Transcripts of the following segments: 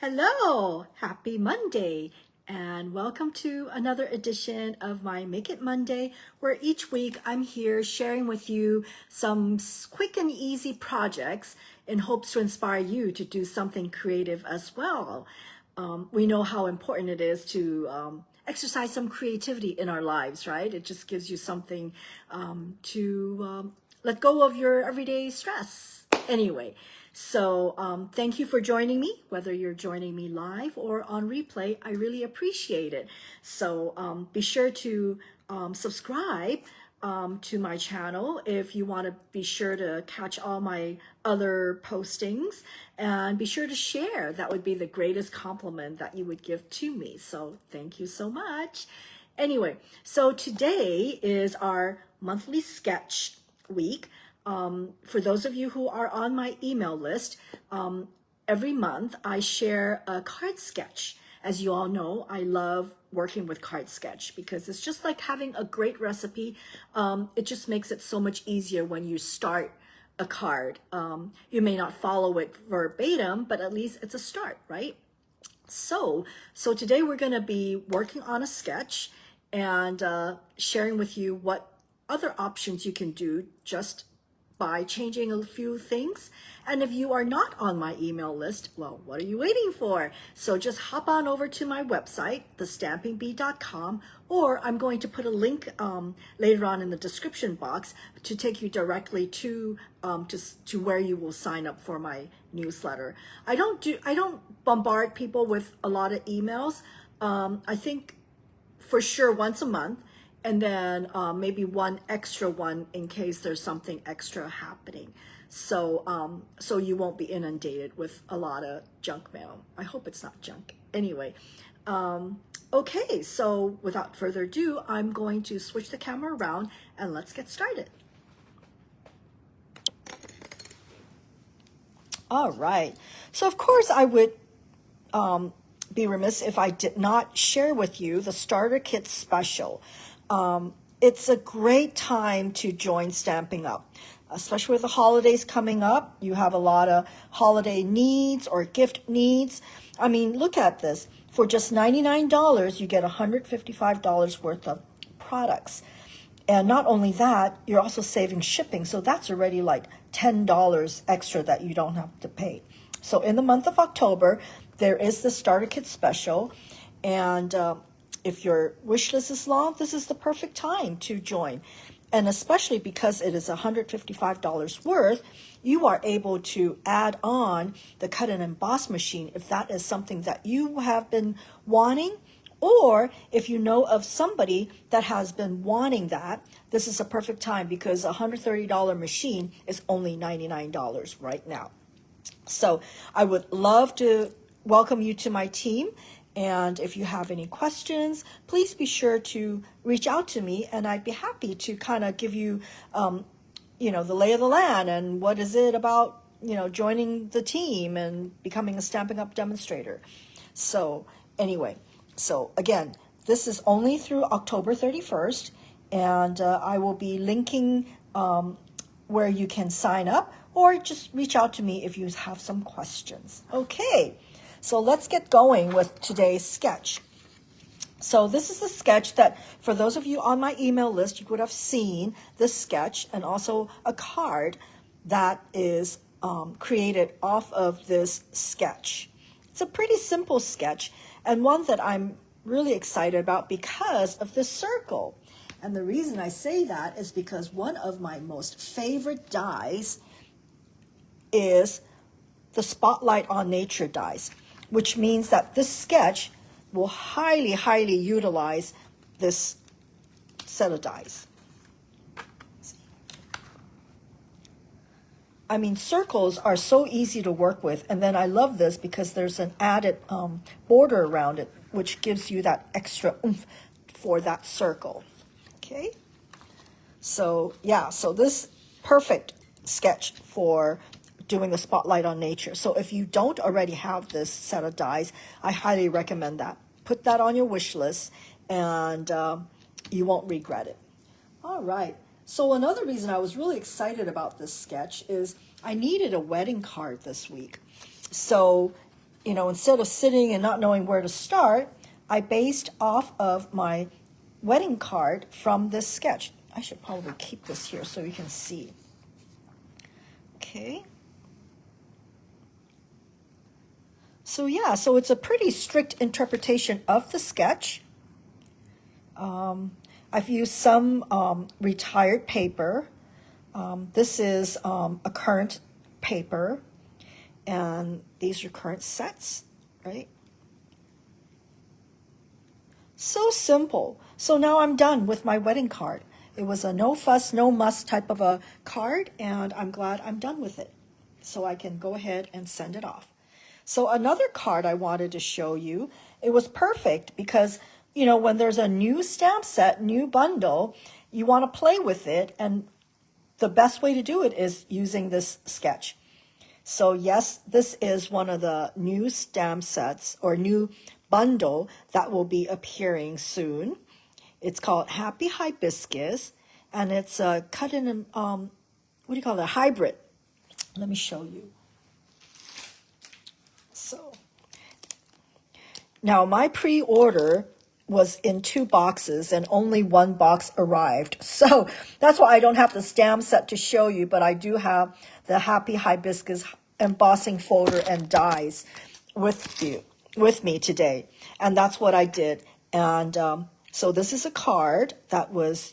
Hello, happy Monday, and welcome to another edition of my Make It Monday, where each week I'm here sharing with you some quick and easy projects in hopes to inspire you to do something creative as well. We know how important it is to exercise some creativity in our lives, right? It just gives you something to let go of your everyday stress. Anyway, so thank you for joining me, whether you're joining me live or on replay. I really appreciate it. So be sure to subscribe to my channel if you want to be sure to catch all my other postings, and be sure to share. That would be the greatest compliment that you would give to me. So thank you so much. Anyway, so today is our monthly sketch week. For those of you who are on my email list, every month I share a card sketch. As you all know, I love working with card sketch because it's just like having a great recipe. It just makes it so much easier when you start a card. You may not follow it verbatim, but at least it's a start, right? So today we're going to be working on a sketch and sharing with you what other options you can do just by changing a few things. And if you are not on my email list, well, what are you waiting for? So just hop on over to my website, thestampingbee.com, or I'm going to put a link later on in the description box to take you directly to where you will sign up for my newsletter. I don't bombard people with a lot of emails. I think for sure once a month, and then maybe one extra one in case there's something extra happening. So you won't be inundated with a lot of junk mail. I hope it's not junk. Anyway, okay, so without further ado, I'm going to switch the camera around and let's get started. All right, so of course I would be remiss if I did not share with you the starter kit special. It's a great time to join Stamping Up, especially with the holidays coming up. You have a lot of holiday needs or gift needs. I mean, look at this. For just $99, you get $155 worth of products. And not only that, you're also saving shipping. So that's already like $10 extra that you don't have to pay. So in the month of October, there is the starter kit special. And if your wish list is long, this is the perfect time to join. And especially because it is $155 worth, you are able to add on the cut and emboss machine if that is something that you have been wanting, or if you know of somebody that has been wanting that. This is a perfect time because a $130 machine is only $99 right now. So I would love to welcome you to my team. And if you have any questions, please be sure to reach out to me, and I'd be happy to kind of give you, the lay of the land and what is it about, joining the team and becoming a Stamping Up demonstrator. So anyway, so again, this is only through October 31st, and I will be linking where you can sign up, or just reach out to me if you have some questions. Okay. So let's get going with today's sketch. So this is a sketch that, for those of you on my email list, you would have seen this sketch and also a card that is created off of this sketch. It's a pretty simple sketch and one that I'm really excited about because of the circle. And the reason I say that is because one of my most favorite dies is the Spotlight on Nature dies, which means that this sketch will highly, highly utilize this set of dies. I mean, circles are so easy to work with, and then I love this because there's an added border around it, which gives you that extra oomph for that circle. Okay? So, yeah, so this perfect sketch for doing the Spotlight on Nature. So if you don't already have this set of dies, I highly recommend that. Put that on your wish list, and you won't regret it. All right. So another reason I was really excited about this sketch is I needed a wedding card this week. So you know, instead of sitting and not knowing where to start, I based off of my wedding card from this sketch. I should probably keep this here so you can see. Okay. So yeah, so it's a pretty strict interpretation of the sketch. I've used some retired paper. This is a current paper, and these are current sets, right? So simple. So now I'm done with my wedding card. It was a no fuss, no muss type of a card, and I'm glad I'm done with it. So I can go ahead and send it off. So another card I wanted to show you, it was perfect because, you know, when there's a new stamp set, new bundle, you want to play with it, and the best way to do it is using this sketch. So yes, this is one of the new stamp sets or new bundle that will be appearing soon. It's called Happy Hibiscus, and it's cut in what do you call it, a hybrid. Let me show you. So now my pre-order was in 2 boxes and only 1 box arrived. So that's why I don't have the stamp set to show you, but I do have the Happy Hibiscus embossing folder and dies with me today. And that's what I did. And so this is a card that was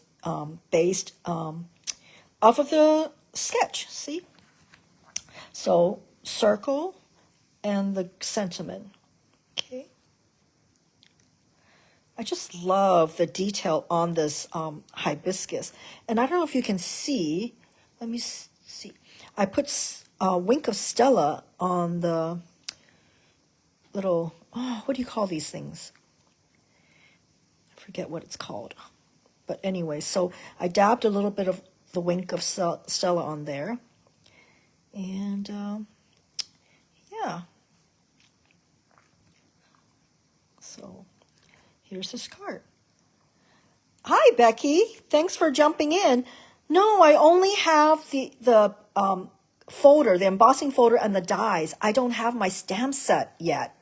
based off of the sketch, see? So circle and the sentiment, okay? I just love the detail on this hibiscus. And I don't know if you can see, let me see. I put a wink of Stella on the little, what do you call these things? I forget what it's called. But anyway, so I dabbed a little bit of the wink of Stella on there. And yeah. So here's this card. Hi, Becky. Thanks for jumping in. No, I only have the folder, the embossing folder and the dies. I don't have my stamp set yet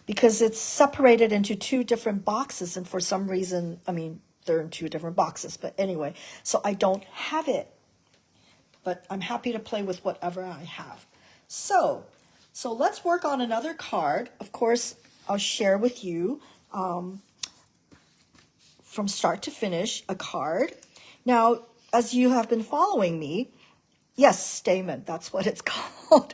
because it's separated into 2 different boxes. And for some reason, I mean, they're in 2 different boxes. But anyway, so I don't have it. But I'm happy to play with whatever I have. So let's work on another card. Of course, I'll share with you from start to finish a card. Now, as you have been following me, yes, stamen, that's what it's called.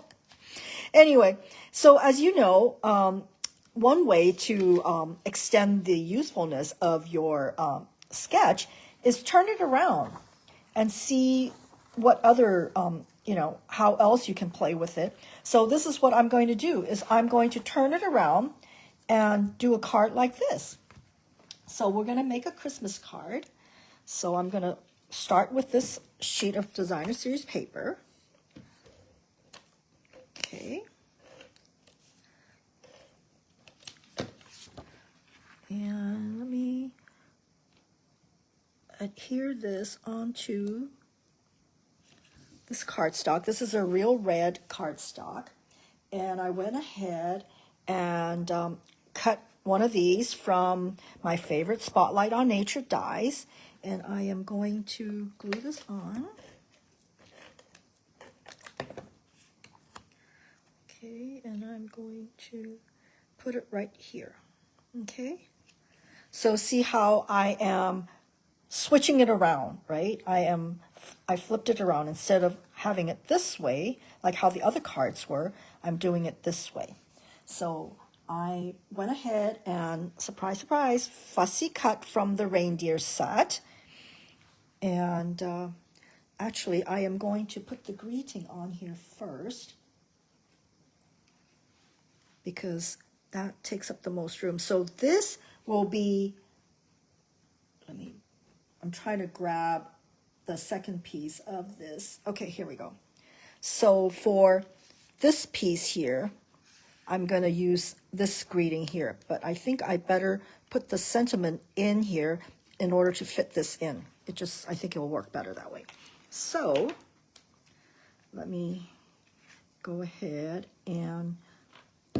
Anyway, so as you know, one way to extend the usefulness of your sketch is turn it around and see what other, you know, how else you can play with it. So this is what I'm going to do, is I'm going to turn it around and do a card like this. So we're going to make a Christmas card. So I'm going to start with this sheet of Designer Series paper. Okay. And let me adhere this onto this cardstock. This is a real red cardstock. And I went ahead and cut one of these from my favorite Spotlight on Nature dies. And I am going to glue this on. Okay, and I'm going to put it right here. Okay, so see how I am switching it around, right? I flipped it around. Instead of having it this way, like how the other cards were, I'm doing it this way. So I went ahead and, surprise, surprise, fussy cut from the reindeer set. And actually, I am going to put the greeting on here first because that takes up the most room. So this will be, I'm trying to grab the second piece of this. Okay, here we go. So for this piece here, I'm going to use this greeting here, but I think I better put the sentiment in here in order to fit this in. I think it will work better that way. So let me go ahead and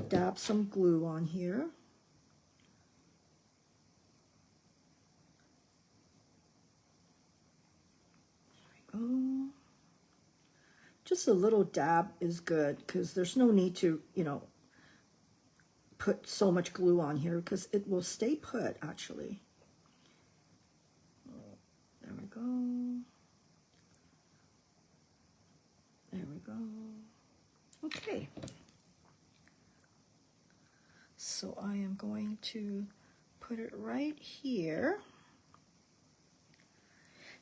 dab some glue on here. There we go. Just a little dab is good because there's no need to, you know, put so much glue on here because it will stay put actually. There we go. There we go. Okay. So I am going to put it right here.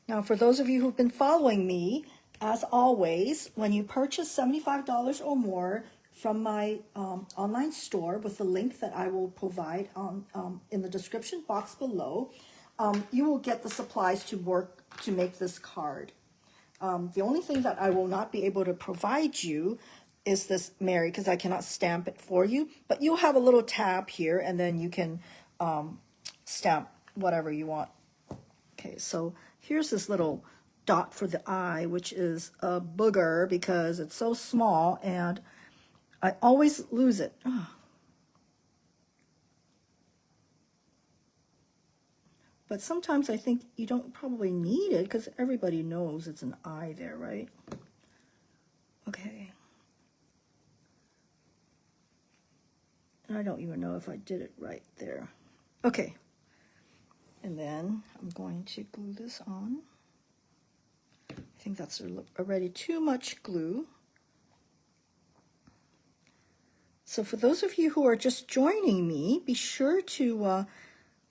Now, for those of you who've been following me, as always, when you purchase $75 or more from my online store with the link that I will provide on in the description box below, you will get the supplies to work to make this card. The only thing that I will not be able to provide you is this Mary, because I cannot stamp it for you, but you'll have a little tab here and then you can stamp whatever you want. Okay, so here's this little dot for the eye, which is a booger because it's so small and I always lose it. Oh. But sometimes I think you don't probably need it because everybody knows it's an eye there, right? Okay. And I don't even know if I did it right there. Okay. And then I'm going to glue this on. I think that's already too much glue. So for those of you who are just joining me, be sure to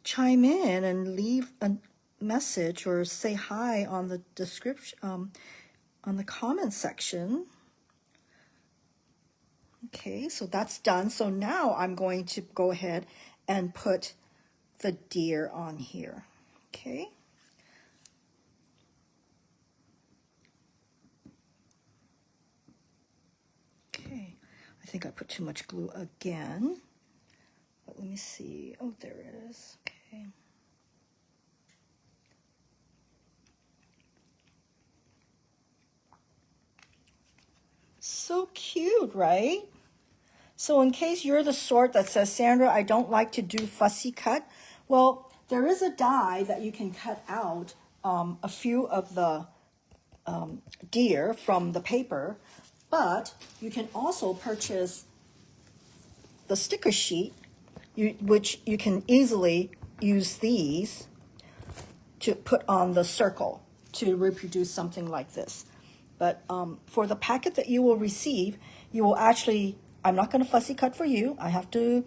chime in and leave a message or say hi on the description, on the comment section. Okay, so that's done. So now I'm going to go ahead and put the deer on here. Okay. Okay, I think I put too much glue again. But let me see. Oh, there it is. Okay. So cute, right? So in case you're the sort that says, Sandra, I don't like to do fussy cut, well, there is a die that you can cut out a few of the deer from the paper, but you can also purchase the sticker sheet, which you can easily use these to put on the circle to reproduce something like this. But for the packet that you will receive, you will actually, I'm not going to fussy cut for you. I have to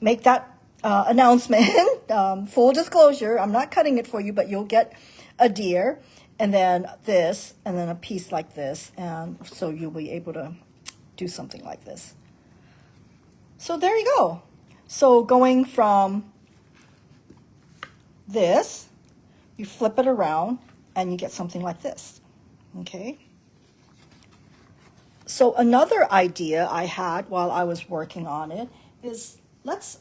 make that announcement. Full disclosure, I'm not cutting it for you, but you'll get a deer and then this and then a piece like this. And so you'll be able to do something like this. So there you go. So going from this, you flip it around and you get something like this. Okay. So another idea I had while I was working on it is let's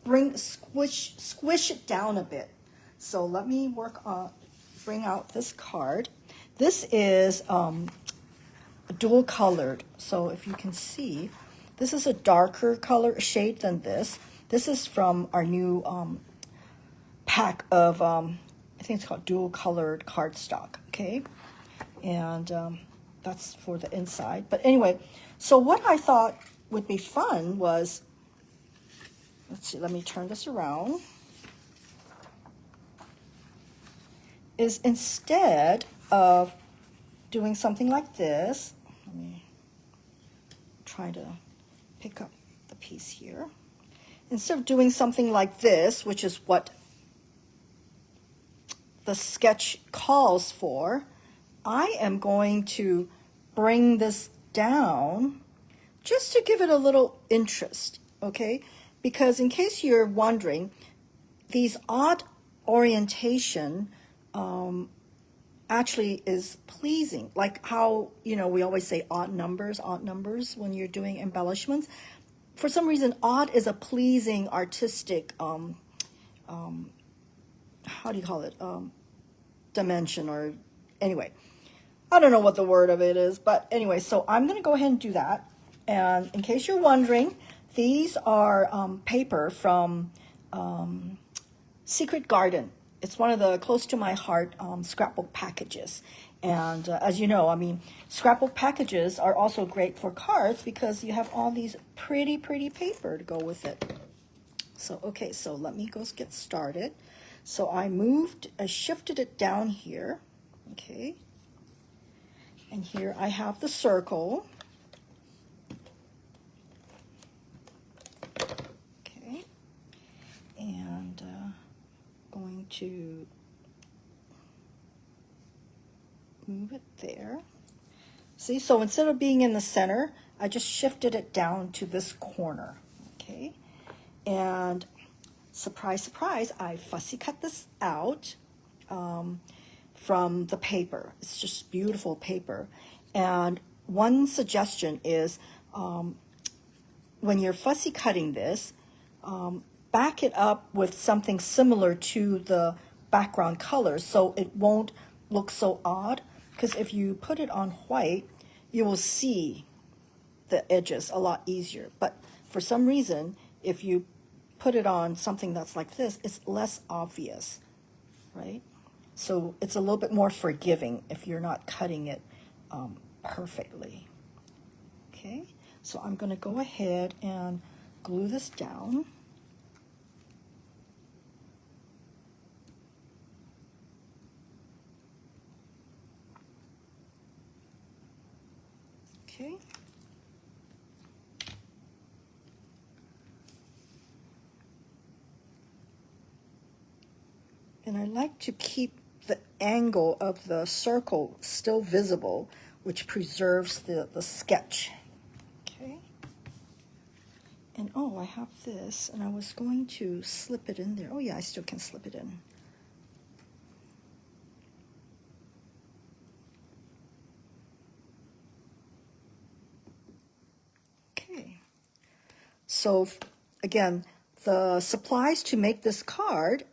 squish it down a bit. So let me bring out this card. This is dual colored. So if you can see, this is a darker color shade than this. This is from our new pack of, I think it's called dual colored cardstock. Okay. And that's for the inside. But anyway, so what I thought would be fun was, let's see, let me turn this around, is instead of doing something like this, let me try to pick up the piece here. Instead of doing something like this, which is what the sketch calls for, I am going to bring this down just to give it a little interest, okay? Because in case you're wondering, these odd orientation actually is pleasing. Like how, you know, we always say odd numbers when you're doing embellishments. For some reason, odd is a pleasing artistic, how do you call it, dimension or, anyway. I don't know what the word of it is, but anyway, so I'm going to go ahead and do that. And in case you're wondering, these are paper from Secret Garden. It's one of the close to my heart scrapbook packages. And as you know, I mean, scrapbook packages are also great for cards because you have all these pretty, pretty paper to go with it. So, okay, so let me go get started. So I shifted it down here, okay? And here I have the circle. Okay, and going to move it there. See, so instead of being in the center, I just shifted it down to this corner, okay? And surprise, surprise, I fussy cut this out from the paper. It's just beautiful paper. And one suggestion is when you're fussy cutting this, back it up with something similar to the background color so it won't look so odd. Because if you put it on white, you will see the edges a lot easier. But for some reason, if you put it on something that's like this, it's less obvious, right? So it's a little bit more forgiving if you're not cutting it perfectly. Okay, so I'm going to go ahead and glue this down. Okay. And I like to keep the angle of the circle still visible, which preserves the sketch. Okay. And oh, I have this, and I was going to slip it in there. Oh yeah, I still can slip it in. Okay. So again, the supplies to make this card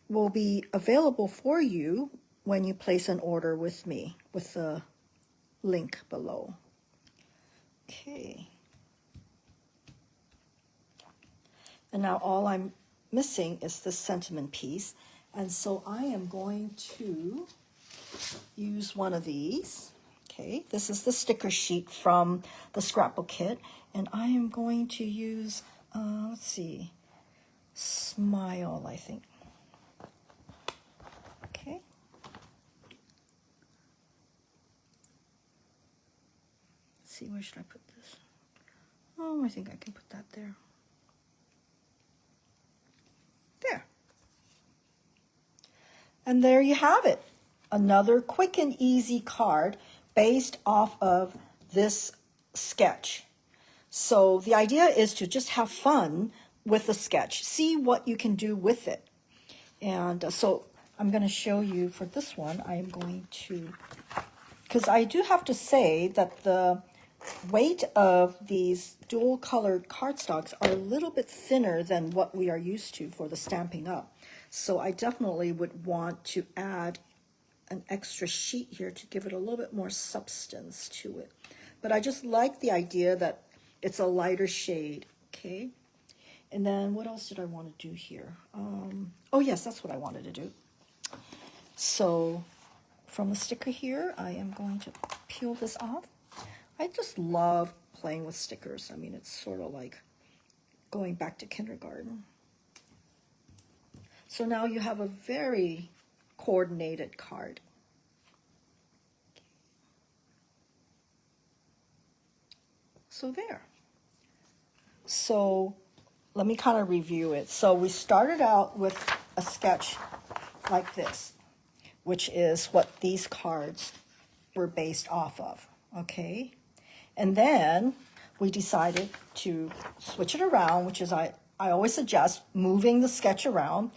will be available for you when you place an order with me, with the link below. Okay. And now all I'm missing is the sentiment piece. And so I am going to use one of these. Okay, this is the sticker sheet from the scrapbook kit. And I am going to use, let's see, Smile, I think. Okay. Let's see, where should I put this? Oh, I think I can put that there. There. And there you have it. Another quick and easy card based off of this sketch. So the idea is to just have fun with the sketch. See what you can do with it. And so I'm going to show you for this one. I am going to, because I do have to say that the weight of these dual colored cardstocks are a little bit thinner than what we are used to for the Stampin' Up. So I definitely would want to add an extra sheet here to give it a little bit more substance to it. But I just like the idea that it's a lighter shade, okay? And then what else did I want to do here? Oh yes, that's what I wanted to do. So from the sticker here, I am going to peel this off. I just love playing with stickers. I mean, it's sort of like going back to kindergarten. So now you have a very coordinated card. So there. So let me kind of review it. So we started out with a sketch like this, which is what these cards were based off of, okay? And then we decided to switch it around, which is I always suggest moving the sketch around,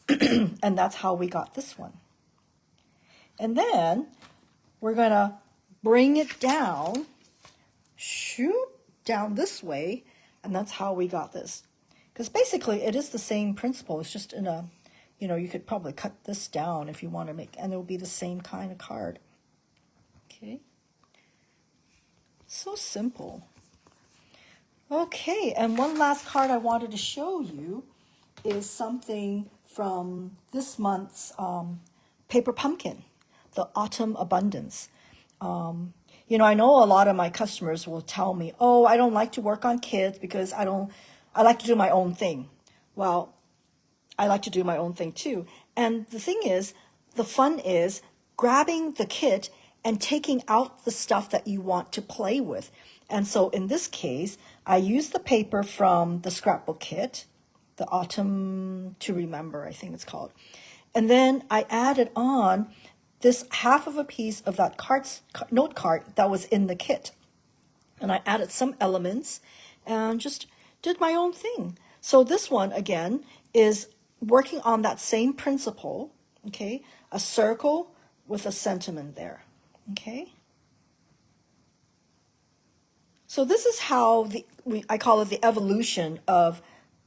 and that's how we got this one. And then we're going to bring it down, shoot down this way, and that's how we got this. Because basically it is the same principle. It's just in a, you know, you could probably cut this down if you want to make, and it will be the same kind of card. Okay. So simple. Okay, and one last card I wanted to show you is something from this month's Paper Pumpkin, the Autumn Abundance. I know a lot of my customers will tell me, oh, I don't like to work on kits because I like to do my own thing. Well, I like to do my own thing too. And the thing is, the fun is grabbing the kit and taking out the stuff that you want to play with. And so in this case, I used the paper from the scrapbook kit, the Autumn to Remember, I think it's called. And then I added on this half of a piece of that note card that was in the kit. And I added some elements and just did my own thing. So this one, again, is working on that same principle, okay? A circle with a sentiment there, okay? So this is how I call it the evolution of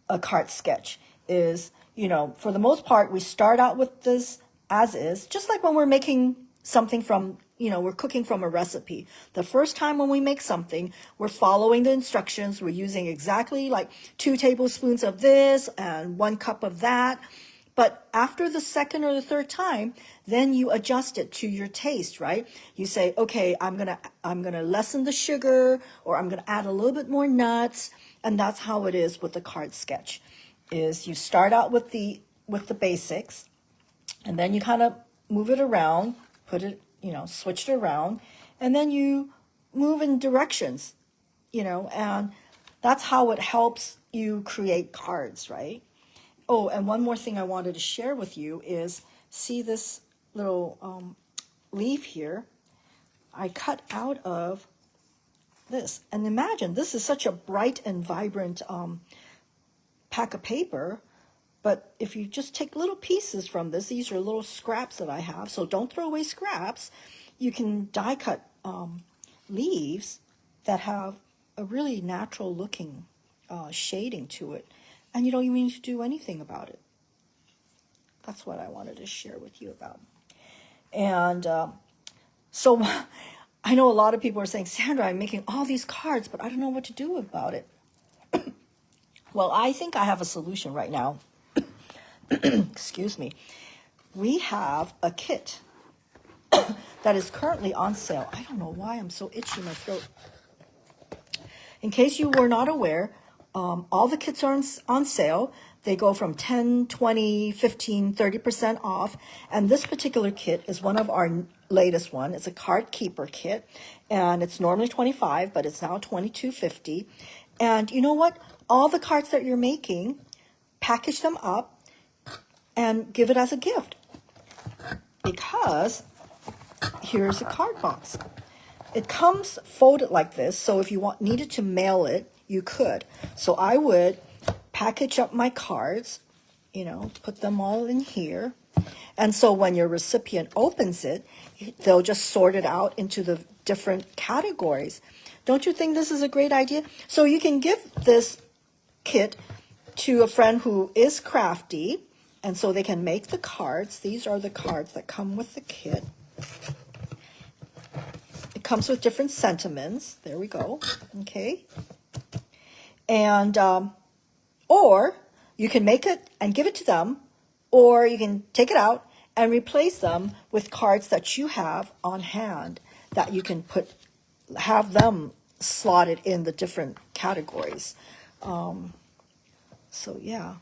a card sketch is, for the most part, we start out with this as is, just like when we're making something from, we're cooking from a recipe. The first time when we make something, we're following the instructions. We're using exactly like 2 tablespoons of this and 1 cup of that. But after the second or the third time, then you adjust it to your taste, right? You say, okay, I'm gonna lessen the sugar, or I'm gonna add a little bit more nuts, and that's how it is with the card sketch. Is you start out with the basics, and then you kind of move it around, put it, switch it around, and then you move in directions, and that's how it helps you create cards, right? Oh, and one more thing I wanted to share with you is, see this little leaf here? I cut out of this. And imagine, this is such a bright and vibrant pack of paper. But if you just take little pieces from this, these are little scraps that I have, so don't throw away scraps. You can die cut leaves that have a really natural looking shading to it. And you don't even need to do anything about it. That's what I wanted to share with you about. And so I know a lot of people are saying, Sandra, I'm making all these cards, but I don't know what to do about it. Well, I think I have a solution right now. Excuse me. We have a kit that is currently on sale. I don't know why I'm so itchy in my throat. In case you were not aware, all the kits are on sale. They go from 10, 20, 15, 30% off. And this particular kit is one of our latest one. It's a card keeper kit. And it's normally $25, but it's now $22.50. And you know what? All the cards that you're making, package them up and give it as a gift. Because here's a card box. It comes folded like this, so if you needed to mail it, you could. So I would package up my cards, put them all in here. And so when your recipient opens it, they'll just sort it out into the different categories. Don't you think this is a great idea? So you can give this kit to a friend who is crafty, and so they can make the cards. These are the cards that come with the kit. It comes with different sentiments. There we go. Okay. And, or you can make it and give it to them, or you can take it out and replace them with cards that you have on hand that you can have them slotted in the different categories. So yeah.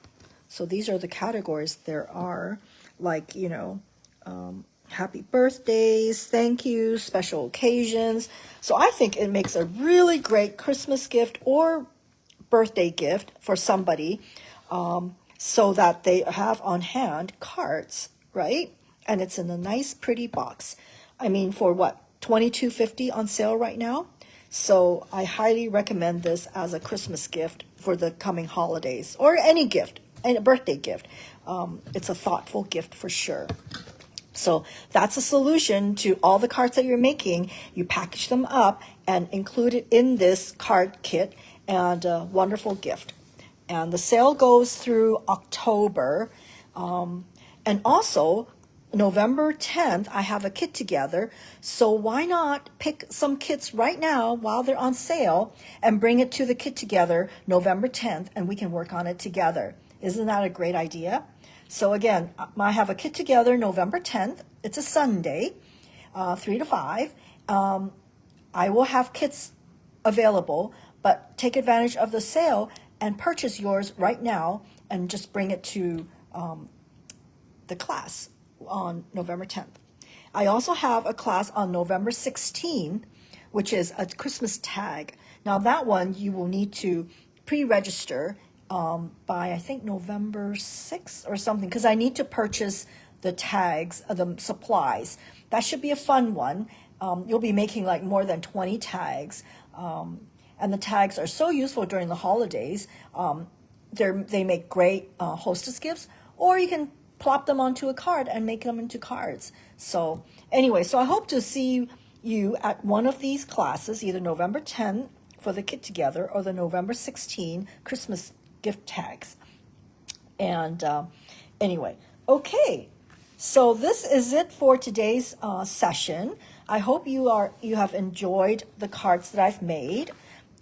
So these are the categories. There are like, happy birthdays, thank you, special occasions. So I think it makes a really great Christmas gift or birthday gift for somebody, so that they have on hand cards, right? And it's in a nice, pretty box. I mean, for what, $22.50 on sale right now? So I highly recommend this as a Christmas gift for the coming holidays, or any gift, a birthday gift. It's a thoughtful gift for sure. So that's a solution to all the cards that you're making. You package them up and include it in this card kit, and a wonderful gift. And the sale goes through October. And also, November 10th, I have a kit together. So why not pick some kits right now while they're on sale and bring it to the kit together November 10th, and we can work on it together. Isn't that a great idea? So again, I have a kit together November 10th. It's a Sunday, 3 to 5. I will have kits available, but take advantage of the sale and purchase yours right now and just bring it to the class on November 10th. I also have a class on November 16th, which is a Christmas tag. Now that one you will need to pre-register by I think November 6th or something, because I need to purchase the tags, the supplies. That should be a fun one. You'll be making like more than 20 tags. And the tags are so useful during the holidays. They make great hostess gifts, or you can plop them onto a card and make them into cards. So anyway, so I hope to see you at one of these classes, either November 10 for the kit together or the November 16 Christmas gift tags. And anyway, okay. So this is it for today's session. I hope you have enjoyed the cards that I've made.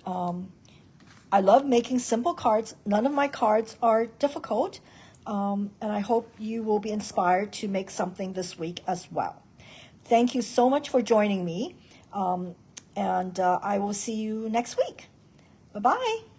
I love making simple cards. None of my cards are difficult. And I hope you will be inspired to make something this week as well. Thank you so much for joining me. And I will see you next week. Bye-bye.